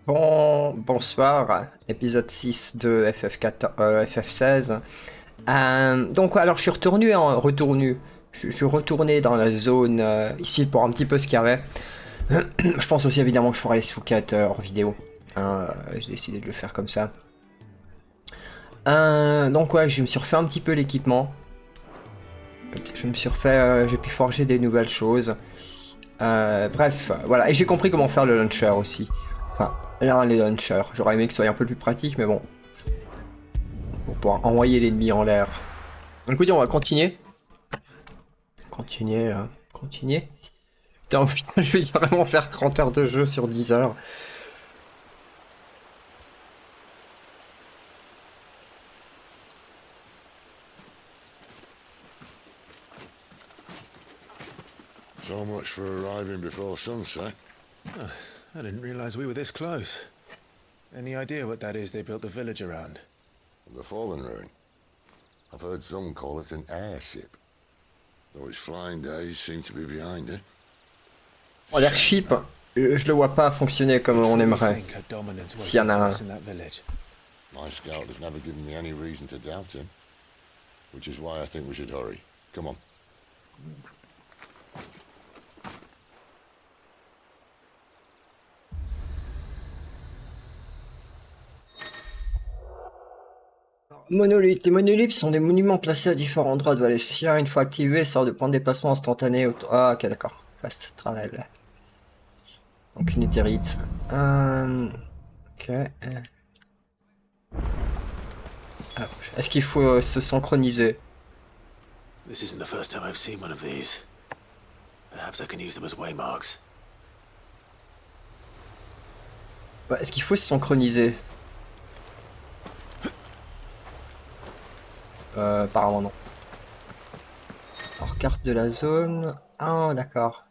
Bonsoir, épisode 6 de FF14, FF16. Donc, alors je suis je suis retourné dans la zone ici pour un petit peu ce qu'il y avait. Je pense aussi évidemment que je ferai les sous-quêtes hors vidéo. J'ai décidé de le faire comme ça. Donc ouais, je me suis refait un petit peu l'équipement. Je me suis refait, j'ai pu forger des nouvelles choses. Bref, voilà. Et j'ai compris comment faire le launcher aussi. Enfin, là, les launchers. J'aurais aimé que ce soit un peu plus pratique, mais bon. Pour pouvoir envoyer l'ennemi en l'air. Donc, écoutez, on va continuer. Continuer. Putain, putain, je vais vraiment faire 30 heures de jeu sur 10 heures. So much for arriving before sunset. Oh, I didn't realize we were this close. Any idea what that is they built the village around? The fallen ruin. I've heard some call it an airship. Though its flying days seem to be behind it. Oh, l'airship, je le vois pas fonctionner comme on aimerait. S'il y en a un. My scout has never given me any reason to doubt him. Which is why I think we should hurry. Come on. Monolithes. Les monolithes sont des monuments placés à différents endroits de Valencia. Une fois activés, sortent de points de déplacement instantané. Ah, ok, d'accord. Fast travel. Donc une éthérite. Ok. Est-ce qu'il faut se synchroniser? This isn't the first time I've seen one of these. Perhaps I can use them as waymarks. Ouais, est-ce qu'il faut se synchroniser? Apparemment non. Alors, carte de la zone. Ah, d'accord.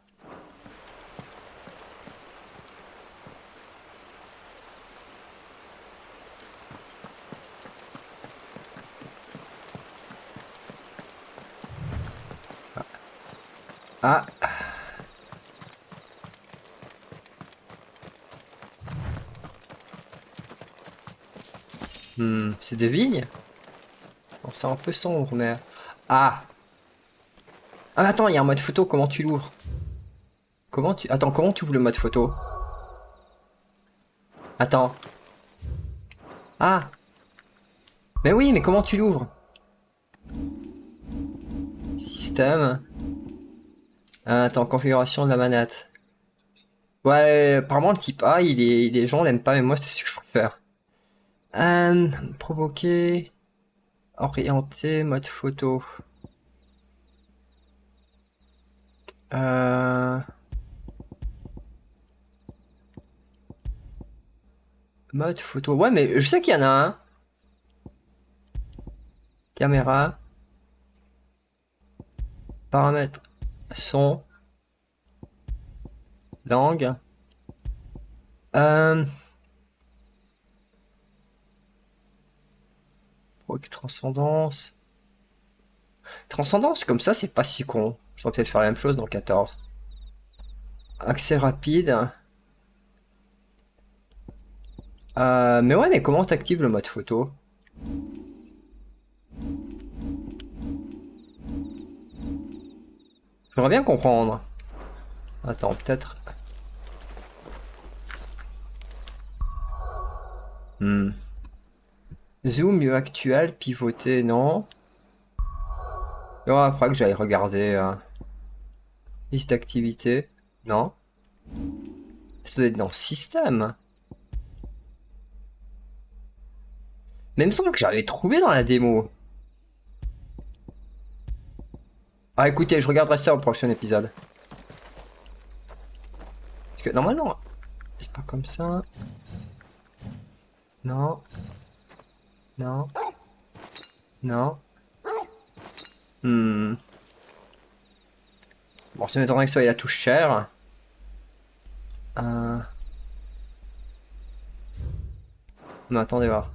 Ah. C'est des vignes? Bon, c'est un peu sombre, mais... Ah! Ah, attends, il y a un mode photo, comment tu l'ouvres? Comment tu... Attends, comment tu ouvres le mode photo? Attends. Ah! Mais oui, mais comment tu l'ouvres? Système. Attends, configuration de la manette. Ouais, apparemment le type A, les gens l'aiment pas, mais moi c'est ce que je préfère. Provoquer. Orienter, mode photo. Mode photo. Ouais, mais je sais qu'il y en a un. Caméra. Paramètres. Son. Langue. Transcendance. Transcendance, comme ça, c'est pas si con. Je devrais peut-être faire la même chose dans 14. Accès rapide. Mais ouais, mais comment t'actives le mode photo? J'aimerais bien comprendre. Attends, peut-être... Zoom, lieu actuel, pivoter, non. Il faudra que j'aille regarder. Liste d'activités, non. Ça doit être dans système. Mais il me semble que j'avais trouvé dans la démo. Ah écoutez, je regarderai ça au prochain épisode. Parce que normalement, c'est pas comme ça. Non. Non. Non. Bon, ça m'étonnerait que ce soit la touche chère. Mais attendez voir.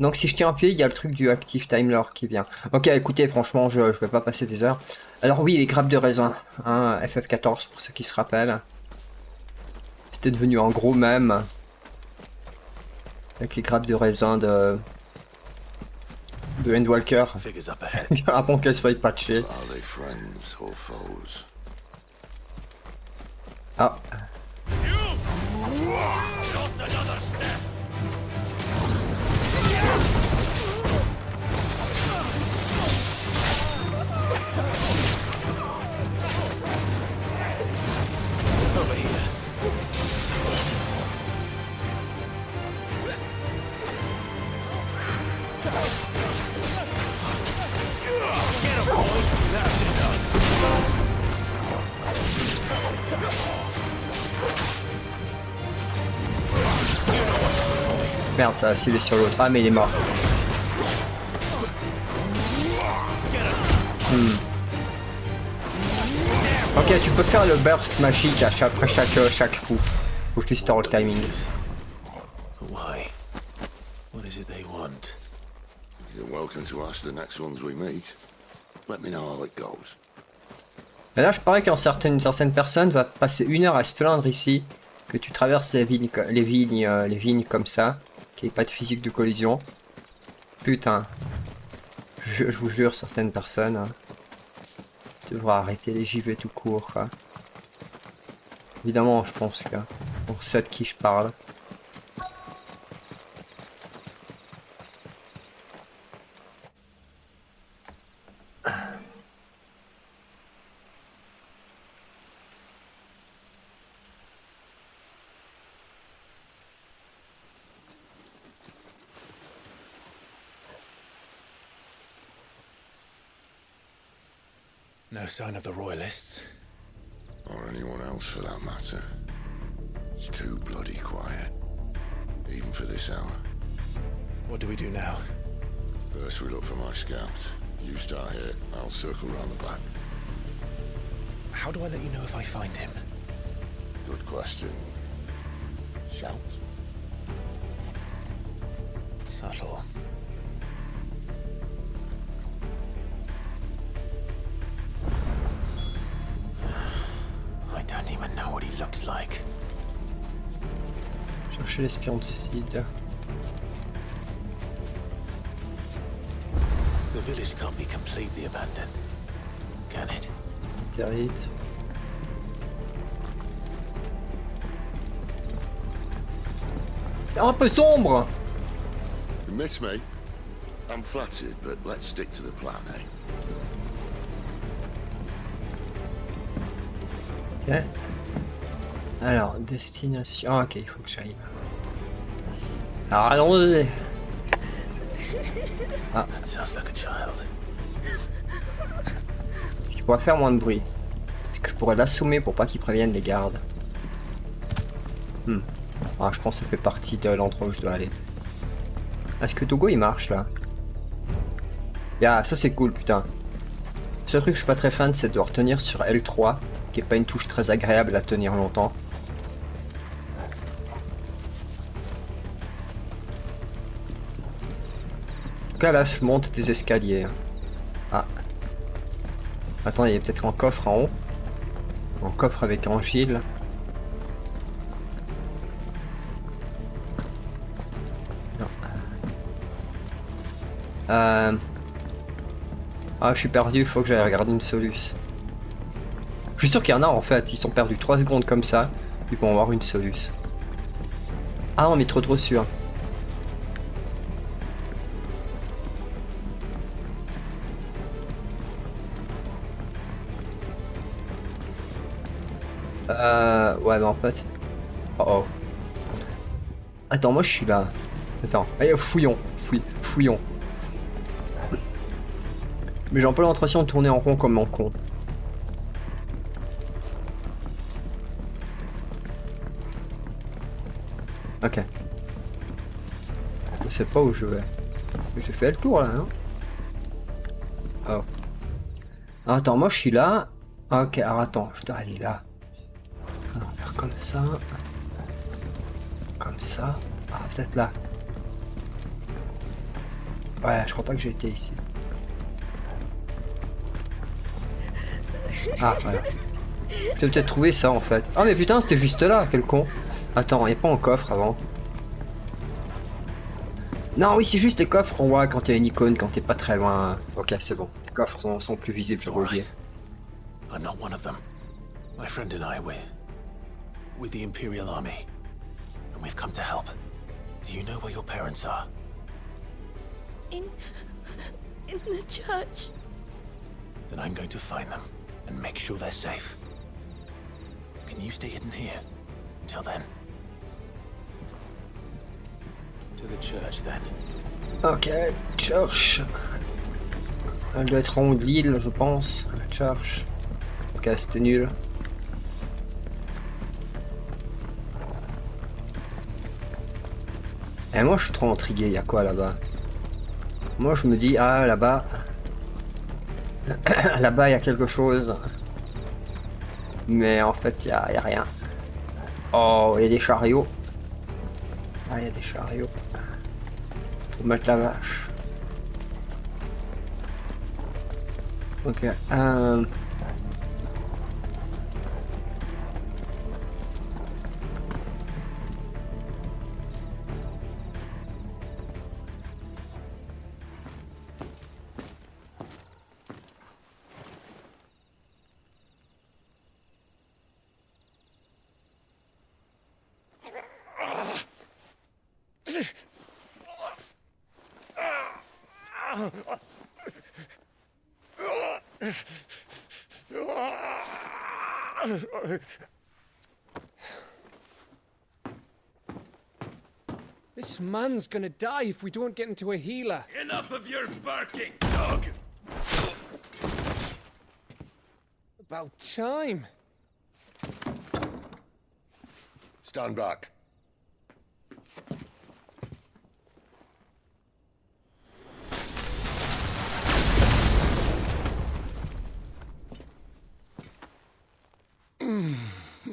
Donc si je tiens appuyé, il y a le truc du Active Timer qui vient. Ok, écoutez, franchement, je vais pas passer des heures. Alors oui, les grappes de raisin, hein, FF14 pour ceux qui se rappellent. C'était devenu un gros mème. Avec les grappes de raisin de Endwalker. Figures up ahead. Avant qu'elle soit patchée. Are they friends or foes? Ah. Over here. Get him, boy. That's enough. Merde, ça a scellé sur l'autre. Ah, mais il est mort. Ok, tu peux faire le burst magique après chaque coup. Faut que tu stores le timing. But why? What is it they want? You're welcome to ask the next ones we meet. Let me know how it goes. Mais là, je parie qu'une certaine personne va passer 1 heure à se plaindre ici que tu traverses les vignes comme ça, qu'il n'y ait pas de physique de collision. Putain. Je vous jure, certaines personnes devraient arrêter les JV tout court, quoi. Évidemment, je pense que on sait de qui je parle. No sign of the royalists. Or anyone else for that matter. It's too bloody quiet. Even for this hour. What do we do now? First we look for my scouts. You start here, I'll circle round the back. How do I let you know if I find him? Good question. Shout. Subtle. I don't even know what he looks like. Chercher l'espion de Sid. The village can't be completely abandoned, can it? Terite. C'est un peu sombre. You miss me? I'm flattered, but let's stick to the plan, eh? Ok. Alors, destination... Ah, ok, il faut que j'aille là. Alors, allons-y. Ah, That sounds like a child. je pourrais faire moins de bruit. Est-ce que je pourrais l'assommer pour pas qu'il prévienne les gardes? Ah, je pense que ça fait partie de l'endroit où je dois aller. Est-ce que Togo il marche là? Ya, ça c'est cool, putain. Le seul truc que je suis pas très fan, c'est de devoir tenir sur L3, qui est pas une touche très agréable à tenir longtemps. En tout cas là, je monte des escaliers. Ah. Attends, il y a peut-être un coffre en haut. Un coffre avec Angile. Non. Ah, je suis perdu, il faut que j'aille regarder une soluce. Je suis sûr qu'il y en a en fait, ils sont perdus 3 secondes comme ça, ils vont avoir une soluce. Ah non, mais trop sûr. Ouais, mais en fait... Oh oh. Attends, moi je suis là. Attends, allez, fouillons. Fouillons. Mais j'ai un peu l'impression de tourner en rond comme un con. Ok. Je sais pas où je vais. J'ai fait le tour là, non? Oh. Ah, attends, moi je suis là. Ok, alors attends, je dois aller là. On va faire comme ça. Comme ça. Ah, peut-être là. Ouais, je crois pas que j'ai été ici. Ah, voilà. Je vais peut-être trouver ça en fait. Ah mais putain, c'était juste là, quel con. Attends, y a pas un coffre avant? Non, oui, c'est juste les coffres, on voit quand il y a une icône, quand t'es pas très loin. Ok, c'est bon. Les coffres sont plus visibles, je It's veux all dire. right. I'm not one of them. My friend and I, we're with the Imperial Army. And we've come to help. Do you know where your parents are? In the church. Then I'm going to find them and make sure they're safe. Can you stay hidden here until then? To the church, then. Ok, church. Elle doit être en haut de l'île, je pense. La church. Ok, c'était nul. Et moi, je suis trop intrigué. Y a quoi là-bas? Moi, je me dis, ah, là-bas. Là-bas, il y a quelque chose. Mais en fait, il y a rien. Oh, il y a des chariots. Ah, il y a des chariots. Pour mettre la vache. Ok. This man's gonna die if we don't get into a healer. Enough of your barking, dog! About time. Stand back.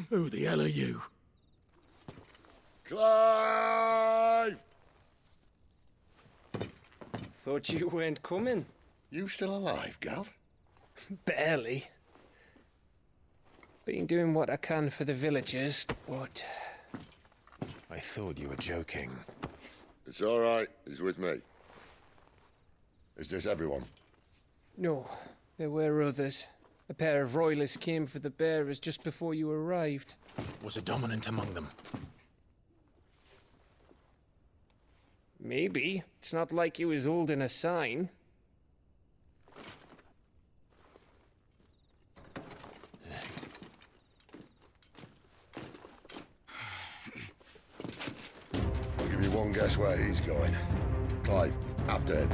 Who the hell are you? Clive! Thought you weren't coming. You still alive, Gav? Barely. Been doing what I can for the villagers, but I thought you were joking. It's all right. He's with me. Is this everyone? no, there were others. A pair of royalists came for the bearers just before you arrived. Was a dominant among them? Maybe. It's not like he was holding a sign. I'll give you one guess where he's going. Clive, after him.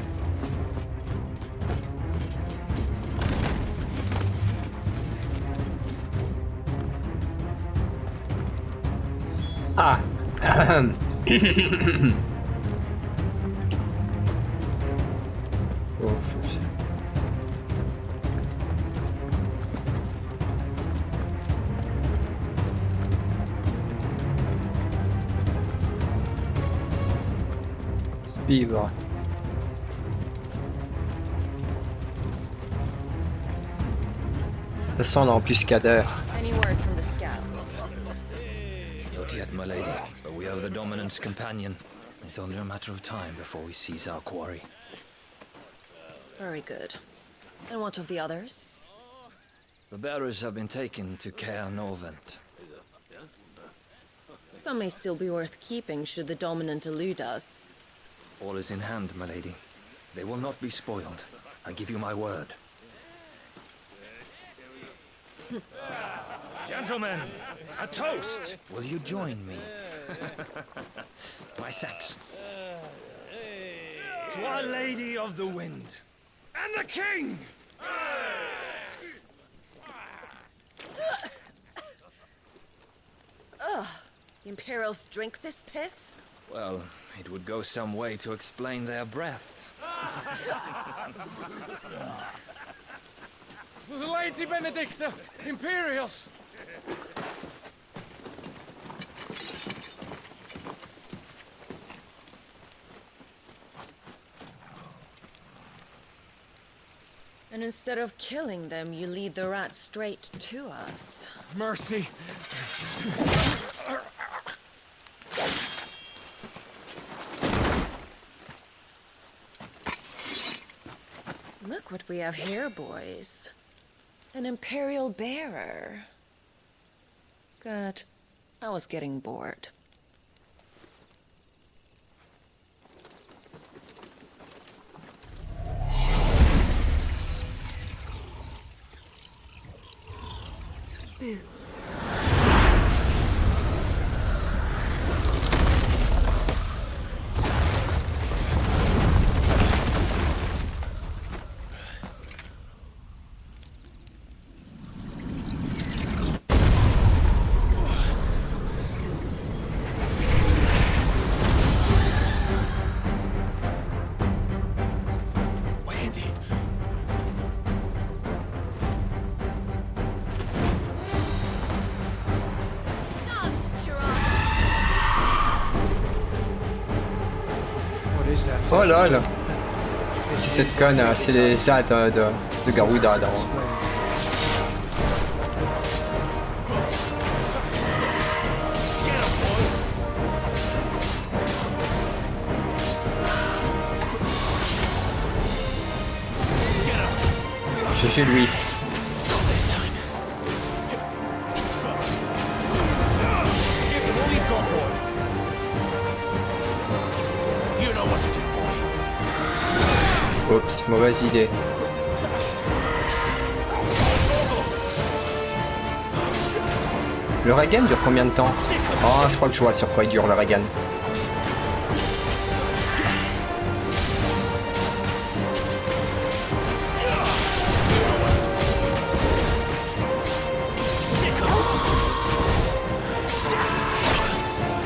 Ah. Oh, vivre. Ça sent l'embuscadeur. Any word from the scouts? Not yet, my lady, but we have the dominant's companion. It's only a matter of time before we seize our quarry. Very good. And what of the others? The bearers have been taken to Caer Novent. Some may still be worth keeping should the dominant elude us. All is in hand, my lady. They will not be spoiled. I give you my word. Gentlemen, a toast! Will you join me? My thanks. To Our Lady of the Wind. And the King! The Imperials drink this piss? Well, it would go some way to explain their breath. Lady Benedicta! Imperials! And instead of killing them, you lead the rats straight to us. Mercy. Look what we have here, boys. An Imperial bearer. Good. I was getting bored. Boo. Where did? What is that? Oh lol. C'est cette conne, c'est les ZAD de Garuda. là. GG lui. This time. Give them all you've got, boy. You know what to do, boy. Oups, mauvaise idée. Le Reagan dure combien de temps? Oh, je crois que je vois sur quoi il dure le Reagan.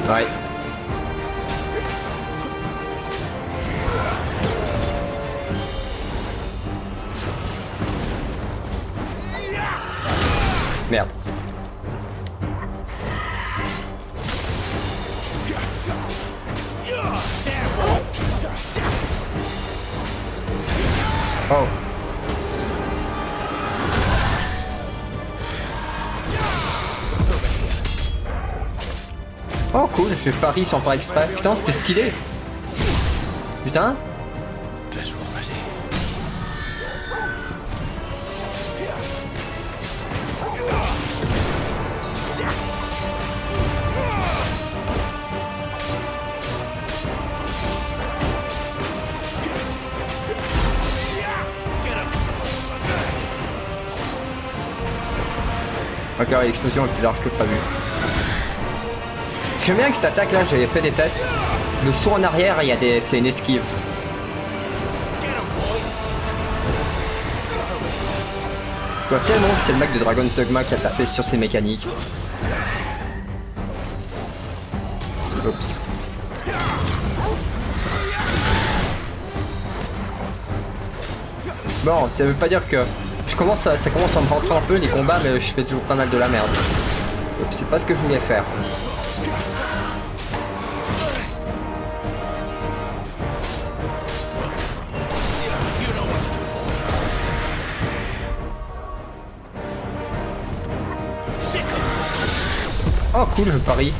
Ouais. Merde. Oh. Oh cool, je parie sans faire exprès. Putain, c'était stylé. Putain. Let's roll ready. Encore l'explosion est plus large que prévu. J'aime bien que cette attaque là, j'avais fait des tests. Le saut en arrière, il y a des. C'est une esquive. Je vois tellement que c'est le mec de Dragon's Dogma qui a tapé sur ses mécaniques. Oups. Bon, ça veut pas dire que ça commence à me rentrer un peu les combats, mais je fais toujours pas mal de la merde. Oups, c'est pas ce que je voulais faire. Oh cool le pari.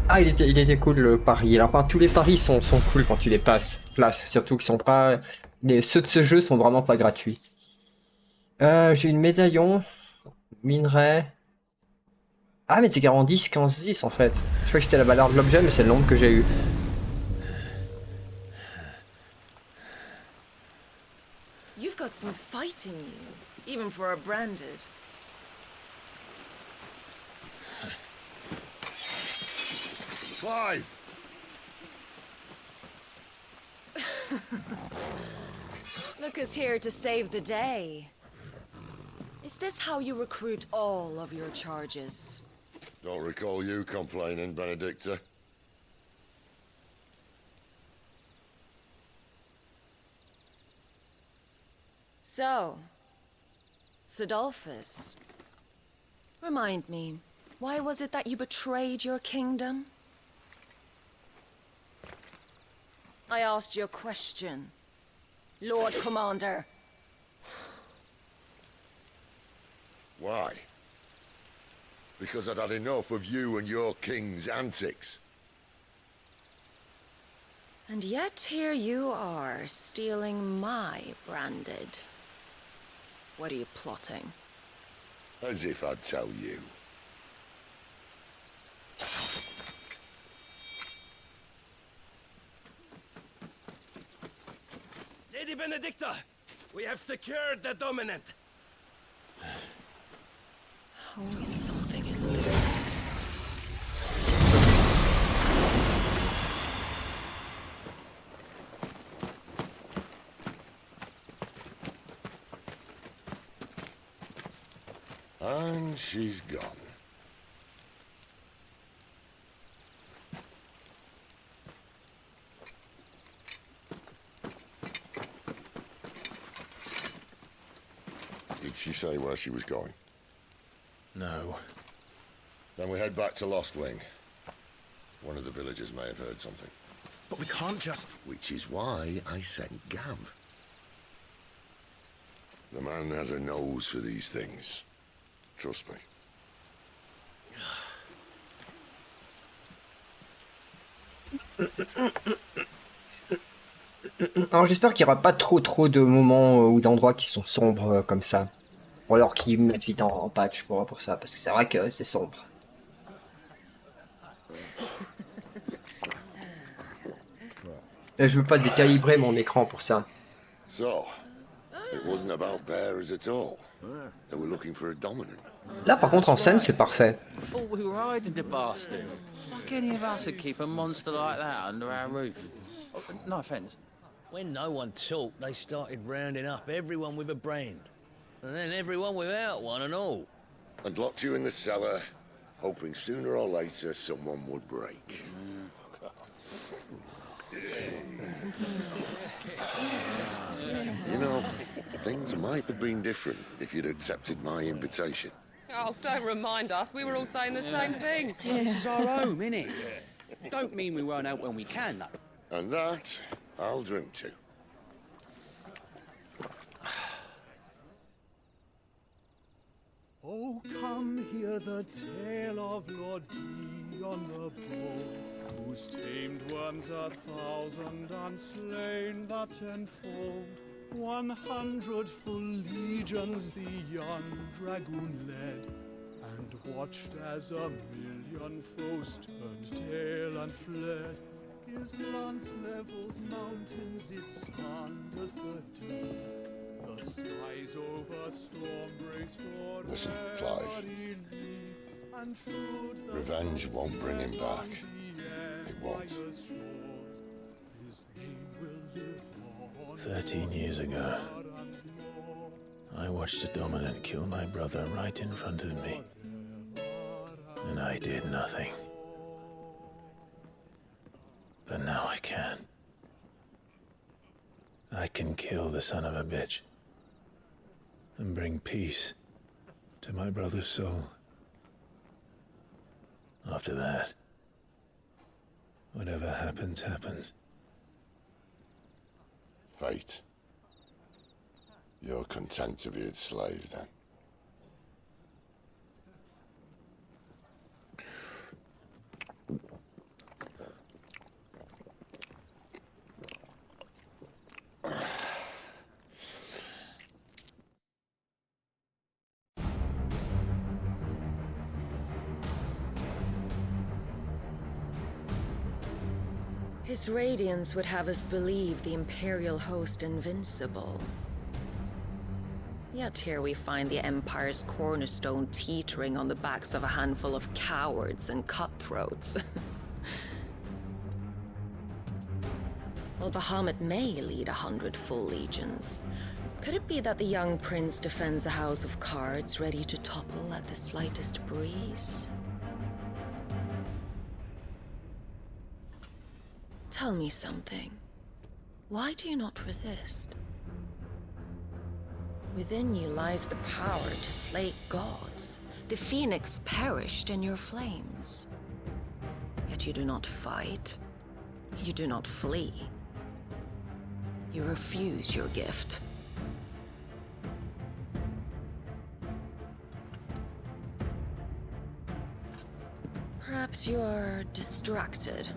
Ah il était cool le pari. Alors, enfin, tous les paris sont cool quand tu les passes. Surtout qu'ils sont pas. Ceux de ce jeu sont vraiment pas gratuits. J'ai une médaillon. Minerai. Ah mais c'est 40-10, 15-10 en fait. Je crois que c'était la valeur de l'objet mais c'est le nombre que j'ai eu. You've got some fight in you, even for a branded. Clive! Look who's here to save the day. Is this how you recruit all of your charges? Don't recall you complaining, Benedicta. So, Sidolphus, remind me, why was it that you betrayed your kingdom? I asked you a question. Lord Commander. Why? Because I'd had enough of you and your king's antics. And yet here you are, stealing my branded. What are you plotting? As if I'd tell you. Lady Benedicta, we have secured the dominant. Always something, isn't there? And she's gone. Did she say where she was going? No. Then we head back to Lost Wing. One of the villagers may have heard something. But we can't just... Which is why I sent Gav. The man has a nose for these things. Trust me. Alors j'espère qu'il n'y aura pas trop de moments ou d'endroits qui sont sombres comme ça. Ou alors qu'ils mettent vite en patch pour ça, parce que c'est vrai que c'est sombre. Et je veux pas décalibrer mon écran pour ça. So, it wasn't about bears at all. They were looking for a dominant. Là par contre en scène c'est parfait. Thought we were hiding the bastard. Like any of us would keep a monster like that under our roof. No offence. When no one talked, they started rounding up everyone with a brand. And then everyone without one and all. And locked you in the cellar, hoping sooner or later someone would break. You know, things might have been different if you'd accepted my invitation. Oh, don't remind us. We were all saying the same thing. This is our home, innit? Don't mean we won't out when we can, though. And that, I'll drink to. Oh, come hear the tale of Lord Dion the Bold, whose tamed worms 1,000 and slain the tenfold. 100 full legions the young dragoon led, and watched as 1,000,000 foes turned tail and fled. His lance levels mountains, it slanders the dead. The skies over storm breaks for Listen, Clive. Revenge won't bring him back. It won't. 13 years ago, I watched a dominant kill my brother right in front of me. And I did nothing. But now I can. I can kill the son of a bitch and bring peace to my brother's soul. After that, whatever happens, happens. Fate. You're content to be its slave, then? His radiance would have us believe the Imperial host invincible. Yet here we find the Empire's cornerstone teetering on the backs of a handful of cowards and cutthroats. Well, Bahamut may lead 100 full legions. Could it be that the young prince defends a house of cards ready to topple at the slightest breeze? Tell me something. Why do you not resist? Within you lies the power to slay gods. The phoenix perished in your flames. Yet you do not fight. You do not flee. You refuse your gift. Perhaps you're distracted.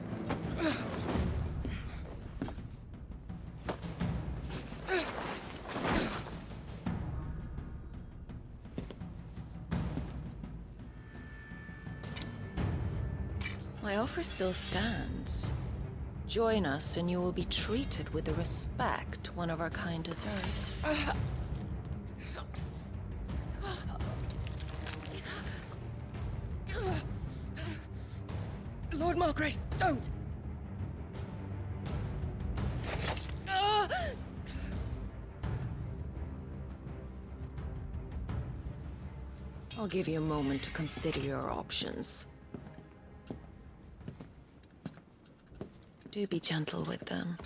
My offer still stands. Join us and you will be treated with the respect one of our kind deserves. Lord Margrace, don't! I'll give you a moment to consider your options. Do be gentle with them.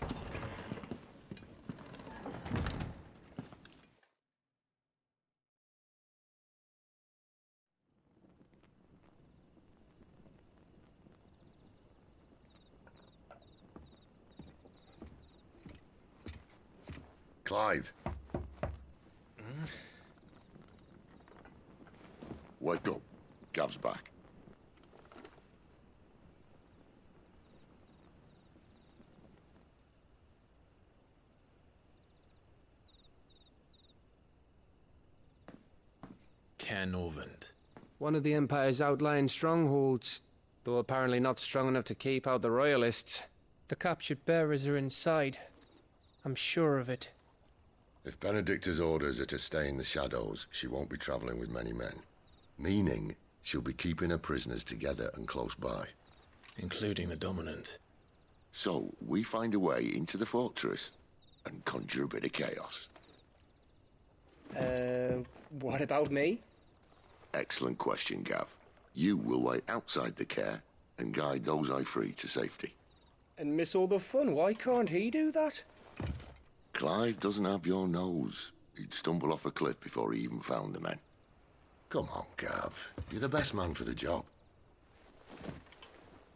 Clive. Wake up. Gav's back. Caernarvon. One of the Empire's outlying strongholds, though apparently not strong enough to keep out the Royalists. The captured bearers are inside. I'm sure of it. If Benedicta's orders are to stay in the shadows, she won't be travelling with many men. Meaning, she'll be keeping her prisoners together and close by. Including the Dominant. So, we find a way into the fortress and conjure a bit of chaos. What about me? Excellent question, Gav. You will wait outside the care and guide those I free to safety. And miss all the fun. Why can't he do that? Clive doesn't have your nose. He'd stumble off a cliff before he even found the men. Come on, Gav. You're the best man for the job.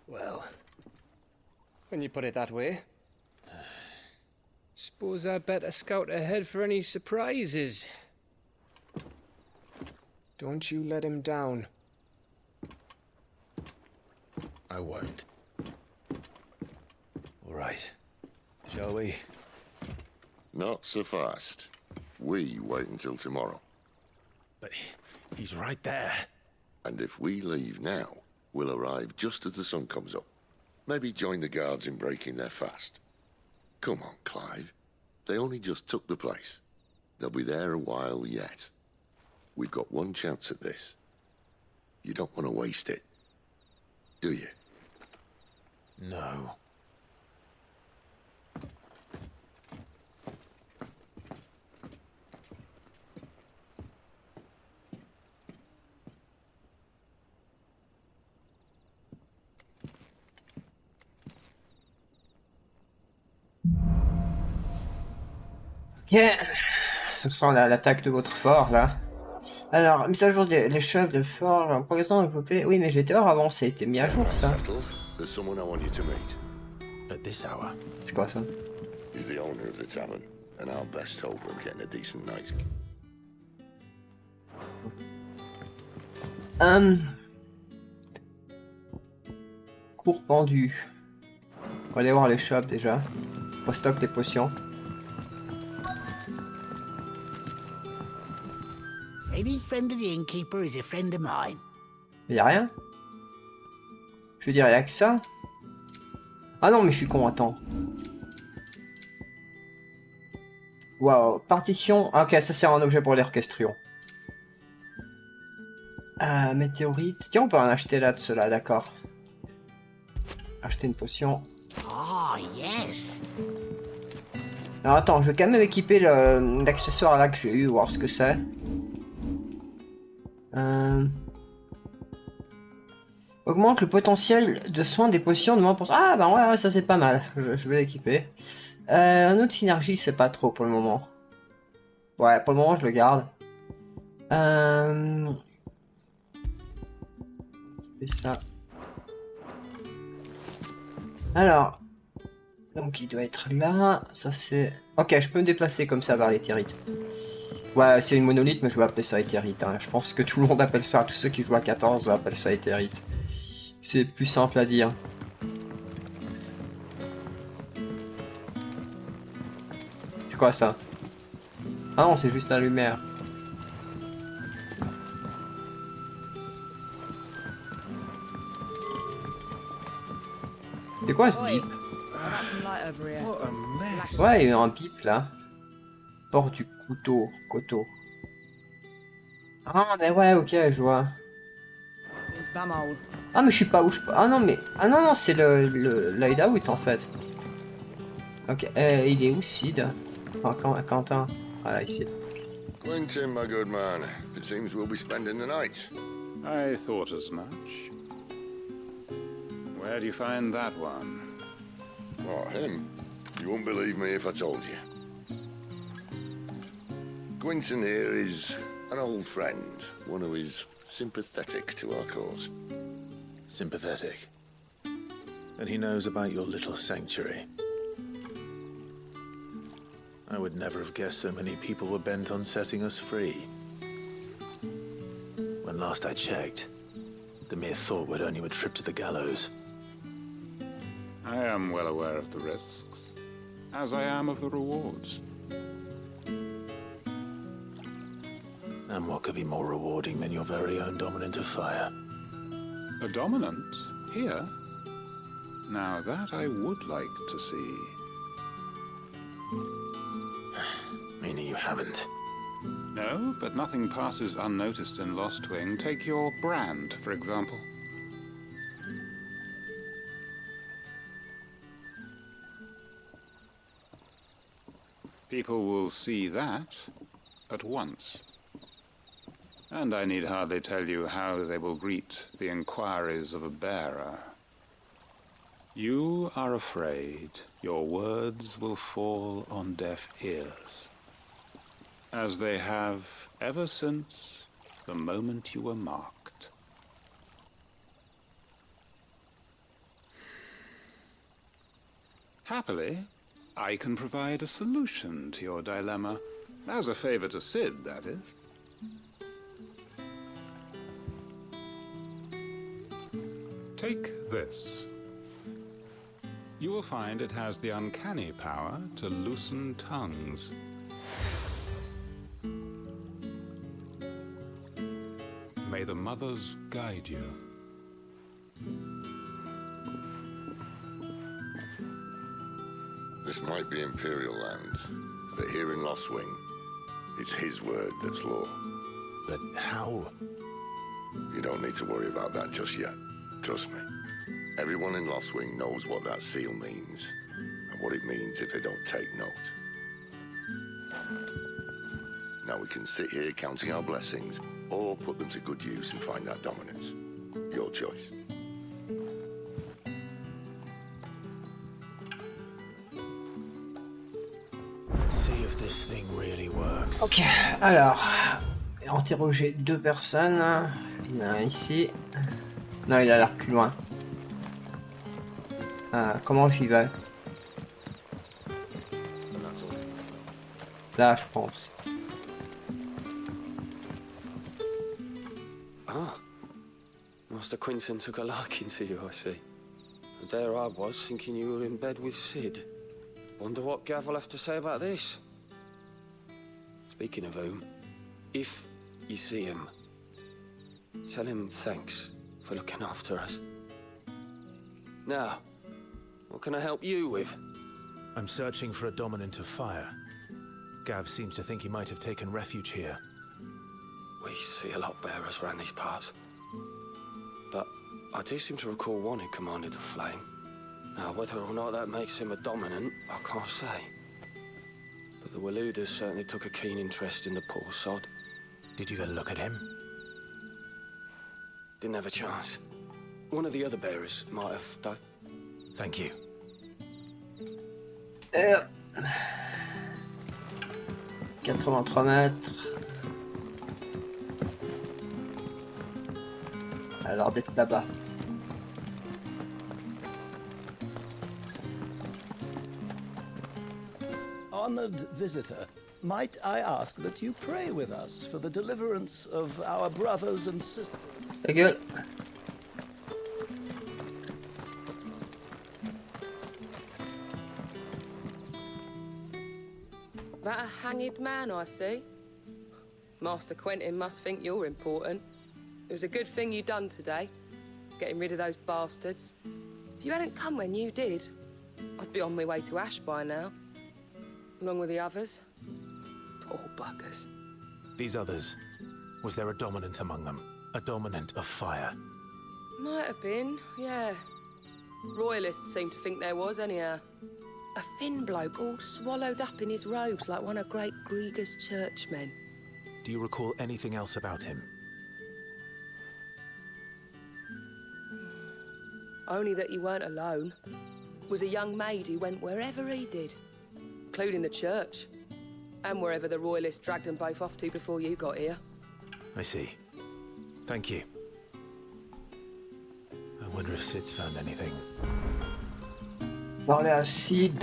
Well, when you put it that way. Suppose I'd better scout ahead for any surprises. Don't you let him down. I won't. All right. Shall we? Not so fast. We wait until tomorrow. But he's right there. And if we leave now, we'll arrive just as the sun comes up. Maybe join the guards in breaking their fast. Come on, Clive. They only just took the place. They'll be there a while yet. We've got one chance at this. You don't want to waste it, do you? No. Ok, ça sent l'attaque de votre fort là. Alors, mise à jour des chefs de fort, en progressant développé. Oui, mais j'étais hors avant, ça a été mis à jour ça. There's someone I want you to meet. At this hour. C'est quoi ça? He's the owner of the tavern, and our best hope of getting a decent night. Cours pendu. On va aller voir les shops déjà. Restock des potions. Any friend of the innkeeper is a friend of mine. Y'a rien? Je veux dire, y'a que ça? Ah non, mais je suis con, attends. Waouh, partition. Ah, ok, ça sert un objet pour l'orchestrion. Météorite. Tiens, on peut en acheter là de cela, d'accord. Acheter une potion. Ah, yes. Alors attends, je vais quand même équiper l'accessoire là que j'ai eu, voir ce que c'est. Augmente le potentiel de soins des potions de moins pour... Ah bah ouais, ça c'est pas mal, je vais l'équiper. Un autre synergie, c'est pas trop pour le moment. Ouais, pour le moment je le garde. Et ça. Alors, Donc il doit être là. Ça c'est... Ok, je peux me déplacer comme ça vers les territes. Ouais, c'est une monolithe, mais je vais appeler ça éthérite. Hein. Je pense que tout le monde appelle ça, tous ceux qui jouent à 14 appellent ça éthérite. C'est plus simple à dire. C'est quoi ça? Ah non, c'est juste la lumière. C'est quoi ce bip? Ouais, il y a un bip là. Port du coteau. Ah, mais ouais, ok, je vois. Ah, mais je suis pas où je... Ah non, mais... Ah non, non, c'est le l'hideout en fait. Ok, il est où, Sid? Enfin, Quentin. Voilà, ici. Quentin, my good man. It seems we'll be spending the night. I thought as much. Where do you find that one? Oh, him? You wouldn't believe me if I told you. Quentin here is an old friend, one who is sympathetic to our cause. Sympathetic? And he knows about your little sanctuary. I would never have guessed so many people were bent on setting us free. When last I checked, the mere thought would earn you a trip to the gallows. I am well aware of the risks, as I am of the rewards. And what could be more rewarding than your very own dominant of fire? A dominant? Here? Now that I would like to see. Meaning you haven't? No, but nothing passes unnoticed in Lost Wing. Take your brand, for example. People will see that at once. And I need hardly tell you how they will greet the inquiries of a bearer. You are afraid your words will fall on deaf ears, as they have ever since the moment you were marked. Happily, I can provide a solution to your dilemma, as a favor to Sid, that is. Take this. You will find it has the uncanny power to loosen tongues. May the mothers guide you. This might be Imperial land, but here in Lost Wing, it's his word that's law. But how? You don't need to worry about that just yet. Trust me. Everyone in Lost Wing knows what that seal means, and what it means if they don't take note. Now we can sit here counting our blessings, or put them to good use and find that dominance. Your choice. Let's see if this thing really works. Ok, alors... Interroger deux personnes. Il y en a un ici. Non, il a l'air plus loin. Comment j'y vais? Là, je pense. Ah, Master Quinton took a liking to you, I see. And there I was, thinking you were in bed with Sid. Wonder what Gav will have to say about this. Speaking of whom, if you see him, tell him thanks for looking after us. Now, what can I help you with? I'm searching for a dominant of fire. Gav seems to think he might have taken refuge here. We see a lot bearers around these parts. But I do seem to recall one who commanded the flame. Now, whether or not that makes him a dominant, I can't say. But the Waluders certainly took a keen interest in the poor sod. Did you get a look at him? Didn't have a chance. One of the other bearers might have, though. Thank you. 83 mètres. Alors d'être là-bas. honored visitor, might I ask that you pray with us for the deliverance of our brothers and sisters? Ta gueule. That a hanged man I see? Master Quentin must think you're important. It was a good thing you done today, getting rid of those bastards. If you hadn't come when you did, I'd be on my way to Ash by now, along with the others. Poor buggers. These others, was there a dominant among them? A dominant of fire? Might have been, yeah. Royalists seem to think there was, anyhow. A thin bloke all swallowed up in his robes like one of Great Grieger's churchmen. Do you recall anything else about him? Only that he weren't alone. Was a young maid who went wherever he did, including the church, and wherever the Royalists dragged them both off to before you got here. I see. Thank you. I wonder if Sid's found anything. Parler à Sid.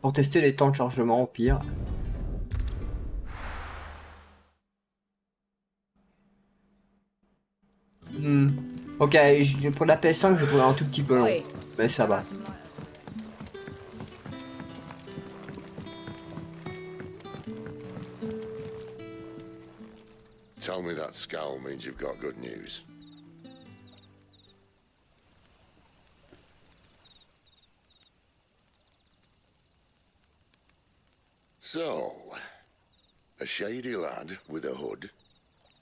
Pour tester les temps de chargement au pire. Ok, pour la PS5 je trouve un tout petit peu long, mais ça va. Tell me that scowl means you've got good news. So, a shady lad with a hood,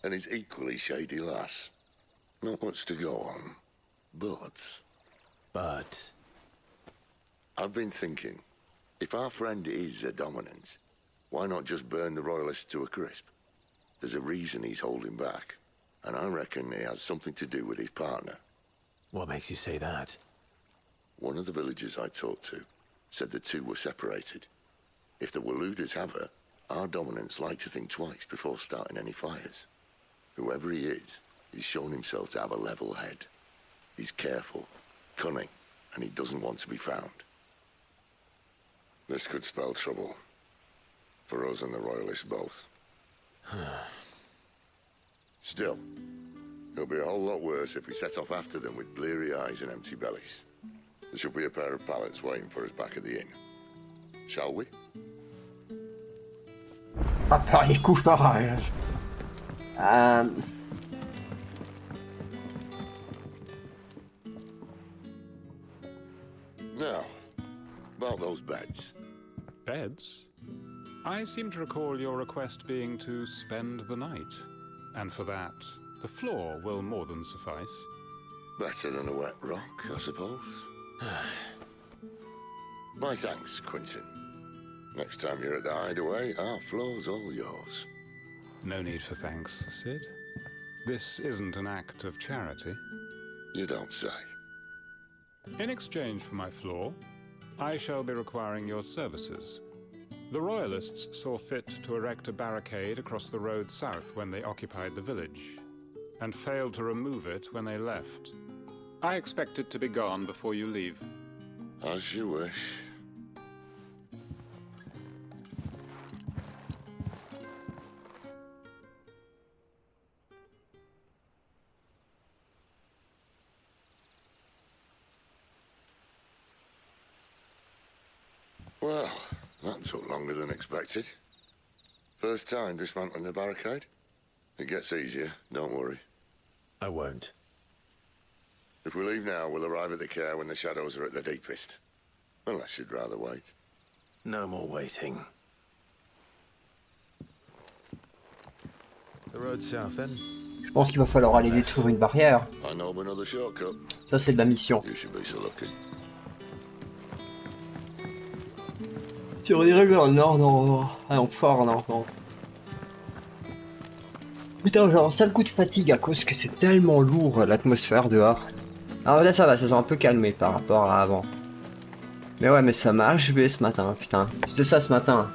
and his equally shady lass. Not much to go on, but... I've been thinking, if our friend is a dominant, why not just burn the Royalists to a crisp? There's a reason he's holding back, and I reckon it has something to do with his partner. What makes you say that? One of the villagers I talked to said the two were separated. If the Waluders have her, our dominants like to think twice before starting any fires. Whoever he is, he's shown himself to have a level head. He's careful, cunning, and he doesn't want to be found. This could spell trouble. For us and the Royalists both. Still, it'll be a whole lot worse if we set off after them with bleary eyes and empty bellies. There should be a pair of pallets waiting for us back at the inn. Shall we? Pas par les coupages. Now, about those beds. Beds? I seem to recall your request being to spend the night. And for that, the floor will more than suffice. Better than a wet rock, I suppose. My thanks, Quentin. Next time you're at the hideaway, our floor's all yours. No need for thanks, Sid. This isn't an act of charity. You don't say. In exchange for my floor, I shall be requiring your services. The Royalists saw fit to erect a barricade across the road south when they occupied the village, and failed to remove it when they left. I expect it to be gone before you leave. As you wish. Well, that took longer than expected. First time dismantling the barricade? It gets easier, don't worry. I won't. If we leave now, we'll arrive at the care when the shadows are at their deepest. Unless you'd rather wait. No more waiting. The road south then? Je pense qu'il va falloir aller détruire une barrière. I know of another shortcut. Ça c'est de la mission. You should be so lucky. Si on irait vers le nord, non. Ah non, fort nord, non. Putain, j'ai un sale coup de fatigue à cause que c'est tellement lourd l'atmosphère dehors. Alors là ça va, ça s'est un peu calmé par rapport à avant. Mais ouais, mais ça m'a achevé ce matin, putain. C'était ça ce matin.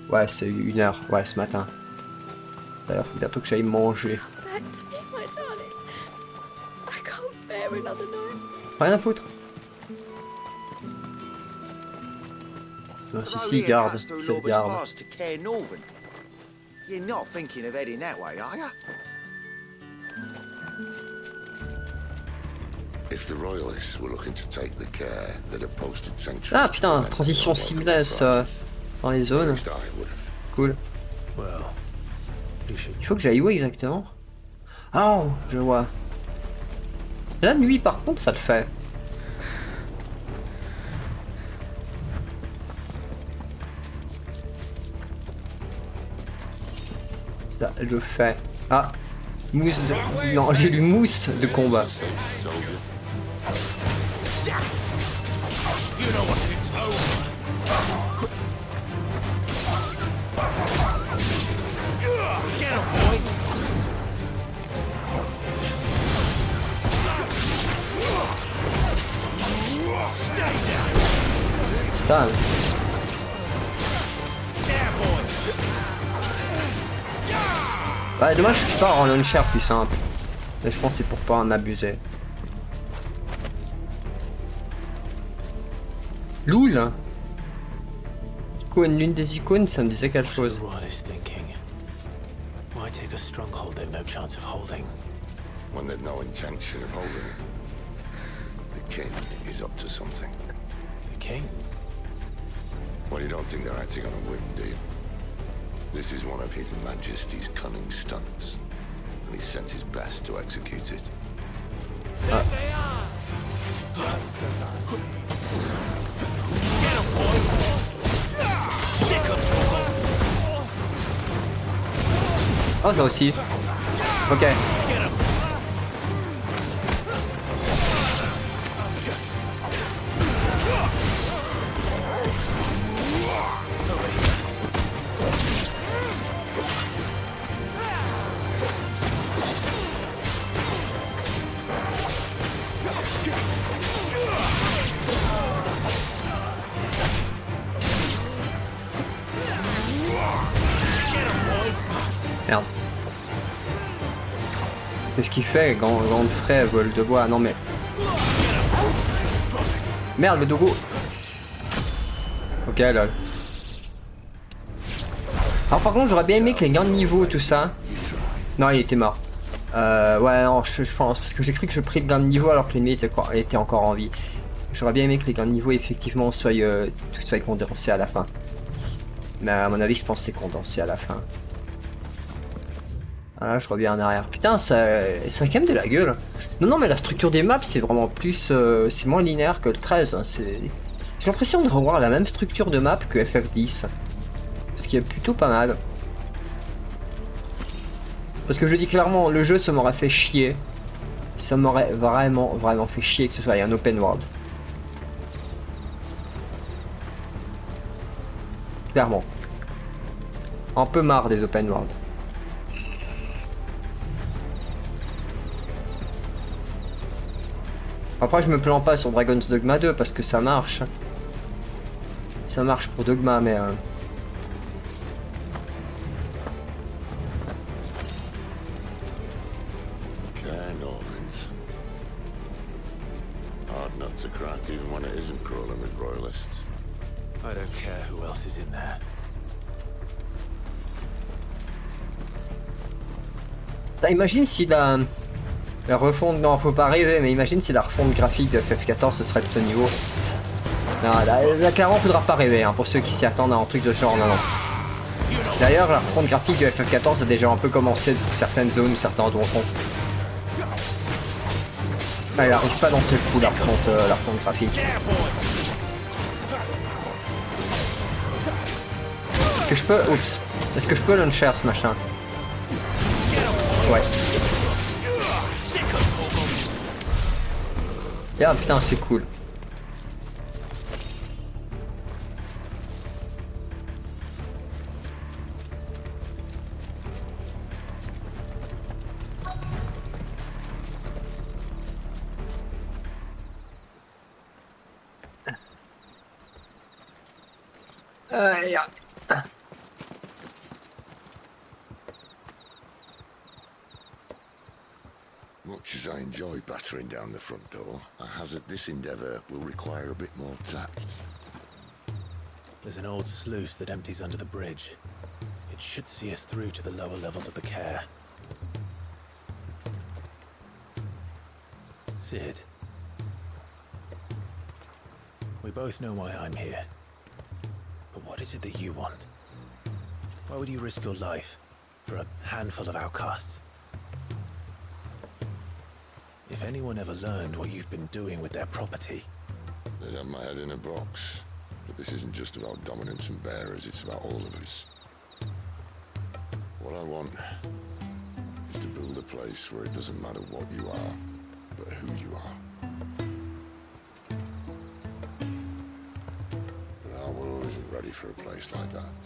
Ouais, c'est 1h, ouais, ce matin. D'ailleurs, faut bientôt que j'aille manger. Back to me, my darling. Rien à foutre. Non, si, garde. Sauvegarde. You're not thinking of heading that way, are you? If the royalists were looking to take the care that have posted sentries. Ah putain, transition seamless dans les zones. Cool. Il faut que j'aille où exactement? Ah, je vois. La nuit par contre ça le fait. Ça le fait. Ah, mousse de... Non, j'ai lu mousse de combat. Putain. Bah dommage que je suis pas en launcher plus simple. Mais je pense que c'est pour pas en abuser. Loul. Icône, l'une des icônes, ça me disait quelque chose. Why take a stronghold they've no chance of holding? When they've no intention of holding it. The king is up to something. The king? Well, you don't think they're acting on a whim, do you? This is one of His Majesty's cunning stunts, and he's sent his best to execute it. There they are! Just as I get 'em, boy! Sick of trouble! Oh, ça aussi. Ok. Merde. Qu'est-ce qu'il fait, grande frais, vol de bois? Non mais... Merde, le dogo. Ok, lol. Alors par contre, j'aurais bien aimé que les gains de niveau, tout ça... Non, il était mort. Ouais, non, je pense, parce que j'ai cru que je pris le gain de niveau alors que l'ennemi était encore en vie. J'aurais bien aimé que les gains de niveau, effectivement, soient condensés à la fin. Mais à mon avis, je pense que c'est condensé à la fin. Ah, je reviens en arrière. Putain, ça a quand même de la gueule. Non, mais la structure des maps, c'est vraiment plus... c'est moins linéaire que le 13. Hein, j'ai l'impression de revoir la même structure de map que FF10. Ce qui est plutôt pas mal. Parce que je dis clairement, le jeu, ça m'aurait fait chier. Ça m'aurait vraiment fait chier que ce soit un open world. Clairement. Un peu marre des open world. Après je me plains pas sur Dragon's Dogma 2 parce que ça marche. Ça marche pour Dogma mais... Hard nut to crack even when it isn't crawling with royalists. I don't care who else is in there. Bah, imagine si la refonte... Non, faut pas rêver, mais imagine si la refonte graphique de FF14 ce serait de ce niveau. Non, là clairement faudra pas rêver, hein, pour ceux qui s'y attendent à un truc de ce genre, non. D'ailleurs, la refonte graphique de FF14 a déjà un peu commencé pour certaines zones ou certains donjons. Ah, il arrive pas dans ce coup la refonte graphique. Est-ce que je peux... Oups. Est-ce que je peux launcher ce machin? Ouais. Ah putain, c'est cool. Yeah. What much as I enjoy battering down the front door, I hazard this endeavour will require a bit more tact. There's an old sluice that empties under the bridge. It should see us through to the lower levels of the care. Sid. We both know why I'm here. But what is it that you want? Why would you risk your life for a handful of outcasts? If anyone ever learned what you've been doing with their property... They'd have my head in a box. But this isn't just about dominance and bearers, it's about all of us. What I want is to build a place where it doesn't matter what you are, but who you are. But our world isn't ready for a place like that.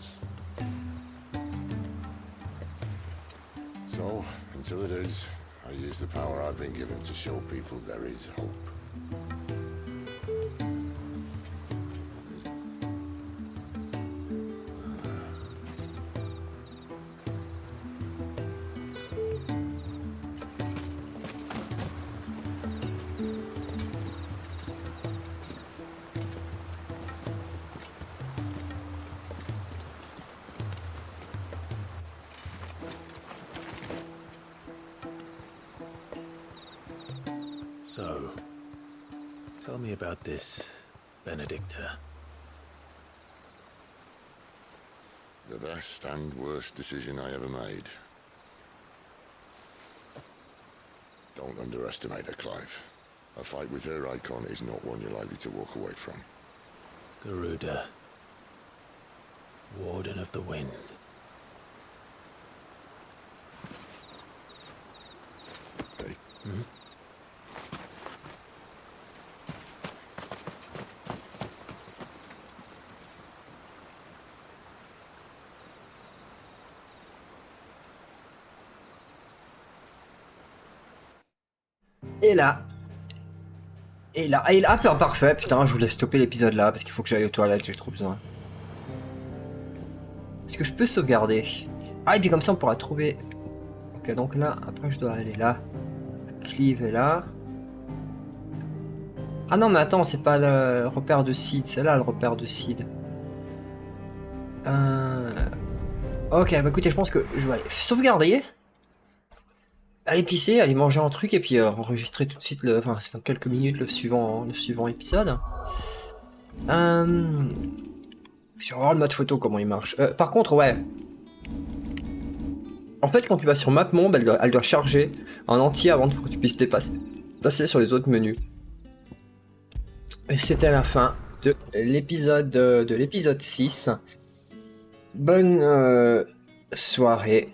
So, until it is, I use the power I've been given to show people there is hope. So, tell me about this, Benedicta. The best and worst decision I ever made. Don't underestimate her, Clive. A fight with her icon is not one you're likely to walk away from. Garuda. Warden of the Wind. Hey? Hmm? Et là. Parfait, putain, je voulais stopper l'épisode là, parce qu'il faut que j'aille aux toilettes, j'ai trop besoin. Est-ce que je peux sauvegarder? Ah, et puis comme ça on pourra trouver... Ok, donc là, après je dois aller là. Clive est là. Ah non, mais attends, c'est pas le repère de Sid, c'est là le repère de Sid. Ok, bah écoutez, je pense que je vais aller sauvegarder. Aller pisser, aller manger un truc et puis enregistrer tout de suite le... Enfin, c'est dans quelques minutes le suivant épisode. Je vais voir le mode photo, comment il marche. Par contre, ouais. En fait, quand tu vas sur Map Mob, elle doit charger en entier avant que tu puisses passer sur les autres menus. Et c'était la fin de l'épisode 6. Bonne soirée.